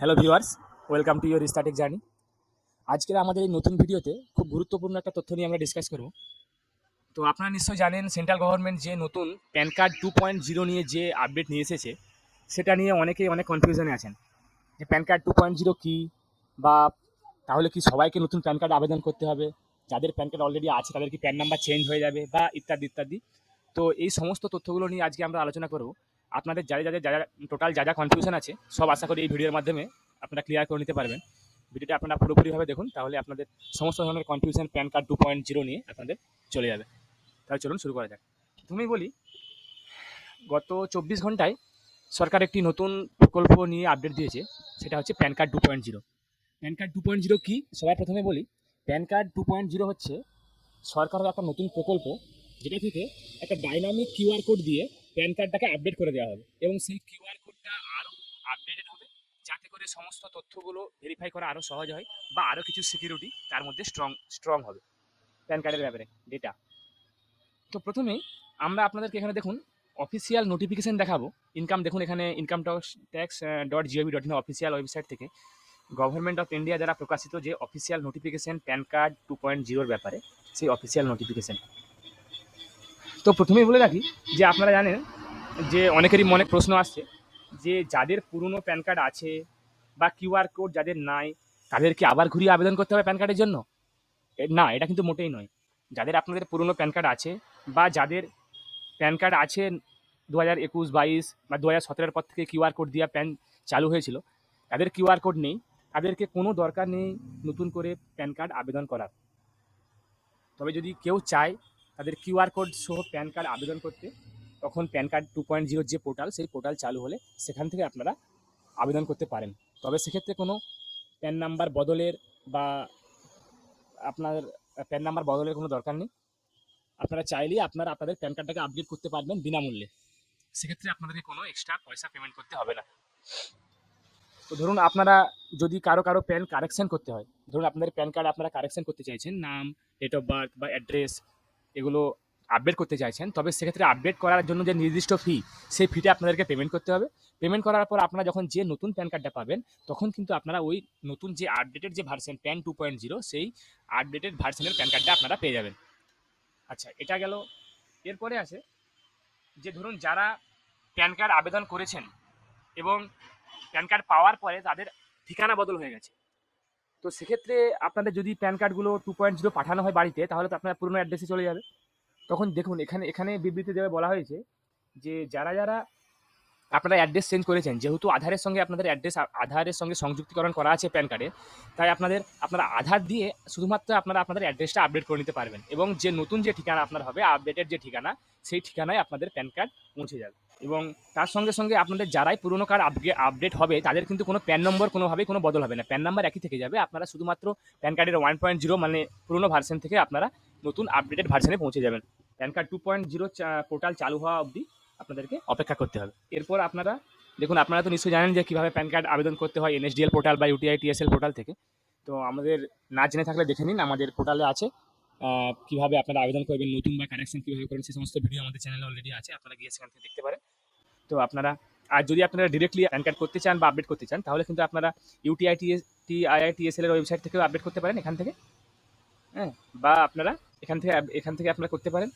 Hello viewers, welcome to your starting journey. আজকের আমাদের এই নতুন ভিডিওতে খুব গুরুত্বপূর্ণ একটা তথ্য নিয়ে আমরা ডিসকাস করব। তো আপনারা নিশ্চয়ই জানেন সেন্ট্রাল গভর্নমেন্ট যে নতুন প্যান কার্ড 2.0 নিয়ে যে আপডেট নিয়ে এসেছে, সেটা নিয়ে অনেকেই অনেক কনফিউশনে আছেন যে প্যান কার্ড 2.0 কী, বা তাহলে কি সবাইকে নতুন প্যান কার্ড আবেদন করতে হবে, যাদের প্যান কার্ড অলরেডি আছে তাদের কি প্যান নাম্বার চেঞ্জ হয়ে যাবে, বা ইত্যাদি ইত্যাদি। তো এই সমস্ত তথ্যগুলো নিয়ে আজকে আমরা আলোচনা করব। আপনাদের যা টোটাল যা কনফিউশন আছে সব আশা করি এই ভিডিওর মাধ্যমে আপনারা ক্লিয়ার করে নিতে পারবেন। ভিডিওটা আপনারা পুরোপুরিভাবে দেখুন, তাহলে আপনাদের সমস্ত ধরনের কনফিউশন প্যান কার্ড 2.0 নিয়ে আপনাদের চলে যাবে। তাহলে চলুন শুরু করা যাক। তুমি বলি, গত 24 ঘন্টায় সরকার একটি নতুন প্রকল্প নিয়ে আপডেট দিয়েছে, সেটা হচ্ছে প্যান কার্ড 2.0। প্যান কার্ড 2.0 কি সবার প্রথমে বলি। প্যান কার্ড 2.0 হচ্ছে সরকারের একটা নতুন প্রকল্প, যেটা থেকে একটা ডাইনামিক কিউআর কোড দিয়ে প্যান কার্ডটাকে আপডেট করে দেওয়া হবে, এবং সেই কিউআর কোডটা আরও আপডেটেড হবে, যাতে করে সমস্ত তথ্যগুলো ভেরিফাই করা আরও সহজ হয়, বা আরও কিছু সিকিউরিটি তার মধ্যে স্ট্রং হবে প্যান কার্ডের ব্যাপারে ডেটা। তো প্রথমেই আমরা আপনাদেরকে এখানে দেখুন অফিসিয়াল নোটিফিকেশন দেখাবো। ইনকাম দেখুন, এখানে income tax .gov.in official website থেকে গভর্নমেন্ট অফ ইন্ডিয়া দ্বারা প্রকাশিত যে অফিসিয়াল নোটিফিকেশন প্যান কার্ড 2.0 ব্যাপারে, সেই অফিসিয়াল নোটিফিকেশন। তো প্রথমেই বলে রাখি যে আপনারা জানেন যে অনেকেরই মনে প্রশ্ন আসছে যে যাদের পুরনো প্যান কার্ড আছে বা কিউআর কোড যাদের নাই, তাদের কি আবার ঘুরিয়ে আবেদন করতে হবে প্যান কার্ডের জন্য? না, এটা কিন্তু মোটেই নয়। যাদের আপনাদের পুরনো প্যান কার্ড আছে, বা যাদের প্যান কার্ড আছে 2021-22 বা 2017-এর পর থেকে কিউআর কোড দিয়ে প্যান চালু হয়েছিল, তাদের কিউআর কোড নেই, তাদেরকে কোনো দরকার নেই নতুন করে প্যান কার্ড আবেদন করার। তবে যদি কেউ চায় তাদের কিউআর কোড সহ প্যান কার্ড আবেদন করতে, তখন প্যান কার্ড 2.0 যে পোর্টাল, সেই পোর্টাল চালু হলে সেখান থেকে আপনারা আবেদন করতে পারেন। তবে সেক্ষেত্রে কোনো প্যান নাম্বার বদলের বা আপনার প্যান নাম্বার বদলের কোনো দরকার নেই। আপনারা চাইলেই আপনাদের প্যান কার্ডটাকে আপডেট করতে পারবেন বিনামূল্যে। সেক্ষেত্রে আপনাদেরকে কোনো এক্সট্রা পয়সা পেমেন্ট করতে হবে না। তো ধরুন আপনারা যদি কারো প্যান কারেকশন করতে হয়, ধরুন আপনাদের প্যান কার্ড আপনারা কারেকশন করতে চাইছেন, নাম, ডেট অফ বার্থ বা অ্যাড্রেস এগুলো আপডেট করতে চাইছেন, তবে সেক্ষেত্রে আপডেট করার জন্য যে নির্দিষ্ট ফি, সেই ফিটা আপনাদেরকে পেমেন্ট করতে হবে। পেমেন্ট করার পর আপনারা যখন যে নতুন প্যান কার্ডটা পাবেন, তখন কিন্তু আপনারা ওই নতুন যে আপডেটেড যে ভার্সন প্যান 2.0, সেই আপডেটেড ভার্সনের প্যান কার্ডটা আপনারা পেয়ে যাবেন। আচ্ছা, এটা গেল। এরপরে আছে যে ধরুন যারা প্যান কার্ড আবেদন করেছেন এবং প্যান কার্ড পাওয়ার পরে তাদের ঠিকানা বদল হয়ে গেছে, তো সেক্ষেত্রে আপনাদের যদি প্যান কার্ডগুলো 2.0 পাঠানো হয় বাড়িতে, তাহলে তো আপনার পুরনো অ্যাড্রেসে চলে যাবে। তখন দেখুন এখানে এখানে বিবৃতি দেওয়া বলা হয়েছে যে যারা আপনারা অ্যাড্রেস চেঞ্জ করেছেন, যেহেতু আধারের সঙ্গে আপনাদের অ্যাড্রেস আধারের সঙ্গে সংযুক্তিকরণ করা আছে প্যান কার্ডে, তাই আপনারা আধার দিয়ে শুধুমাত্র আপনাদের অ্যাড্রেসটা আপডেট করে নিতে পারবেন, এবং যে নতুন যে ঠিকানা আপনার হবে, আপডেটেড যে ঠিকানা, সেই ঠিকানায় আপনাদের প্যান কার্ড পৌঁছে যাবে। এবং তার সঙ্গে সঙ্গে আপনাদের যারাই পুরনো কার্ড আপডেট হবে, তাদের কিন্তু কোনো প্যান নম্বর কোনোভাবেই কোনো বদল হবে না, প্যান নাম্বার একই থেকে যাবে। আপনারা শুধুমাত্র প্যান কার্ডের 1.0 মানে পুরনো ভার্সন থেকে আপনারা নতুন আপডেটেড ভার্সনে পৌঁছে যাবেন। প্যান কার্ড 2.0 পোর্টাল চালু হওয়া অবধি আপনাদেরকে অপেক্ষা করতে হবে। এরপর আপনারা দেখুন, আপনারা তো নিশ্চয়ই জানেন যে কীভাবে প্যান কার্ড আবেদন করতে হয় এনএসডিএল পোর্টাল বা ইউটিআই টিএসএল পোর্টাল থেকে। তো আমাদের না জেনে থাকলে দেখে নিন, আমাদের পোর্টালে আছে কীভাবে আপনারা আবেদন করবেন, নতুন বা কানেকশন কীভাবে করবেন, সেই সমস্ত ভিডিও আমাদের চ্যানেলে অলরেডি আছে, আপনারা গিয়ে সেখান থেকে দেখতে পারেন। তো আপনারা আর যদি আপনারা ডিরেক্টলি প্যান কার্ড করতে চান বা আপডেট করতে চান, তাহলে কিন্তু আপনারা টিআইটিএসএল এর ওয়েবসাইট থেকেও আপডেট করতে পারেন এখান থেকে। হ্যাঁ, বা আপনারা এখান থেকে আপনারা করতে পারেন,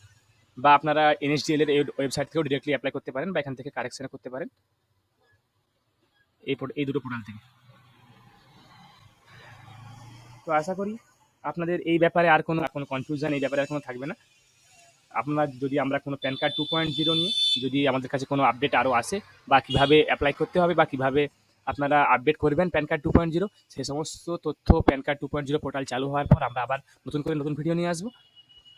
বা আপনারা এনএসডিএল এর ওয়েবসাইট থেকেও ডিরেক্টলি অ্যাপ্লাই করতে পারেন, বা এখান থেকে কারেকশনে করতে পারেন এই দুটো পোর্টাল থেকে। তো আশা করি আপনাদের এই ব্যাপারে আর কোনো কনফিউশন এই ব্যাপারে আর কোনো থাকবে না। আপনার যদি আমরা কোনো প্যান কার্ড 2.0 নিয়ে যদি আমাদের কাছে কোনো আপডেট আরও আসে, বা কীভাবে অ্যাপ্লাই করতে হবে, বা কীভাবে আপনারা আপডেট করবেন প্যান কার্ড 2.0, সেই সমস্ত তথ্য প্যান কার্ড 2.0 পোর্টাল চালু হওয়ার পর আমরা আবার নতুন ভিডিও নিয়ে আসবো।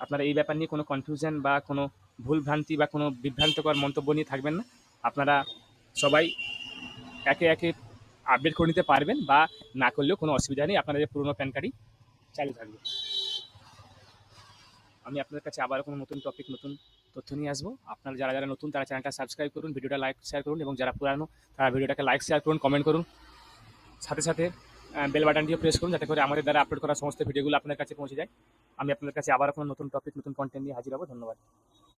আপনারা এই ব্যাপার নিয়ে কোনো কনফিউশন বা কোনো ভুলভ্রান্তি বা কোনো বিভ্রান্তকর মন্তব্য নিয়ে থাকবেন না। আপনারা সবাই একে একে আপডেট করে নিতে পারবেন, বা না করলেও কোনো অসুবিধা নেই, আপনাদের পুরনো প্যান কার্ডই চালু থাকবে। আমি আপনাদের কাছে আবার কোনো নতুন টপিক, নতুন তথ্য নিয়ে আসবো। আপনারা যারা নতুন, তারা চ্যানেলটা সাবস্ক্রাইব করুন, ভিডিওটা লাইক শেয়ার করুন, এবং যারা পুরানো তারা ভিডিওটাকে লাইক শেয়ার করুন, কমেন্ট করুন, সাথে সাথে বেল বাটনটিও প্রেস করুন, যাতে করে আমাদের দ্বারা আপলোড করা সমস্ত ভিডিওগুলো আপনার কাছে পৌঁছে যায়। আমি আপনাদের কাছে আবার কোনো নতুন টপিক, নতুন কন্টেন্ট নিয়ে হাজির হবো। ধন্যবাদ।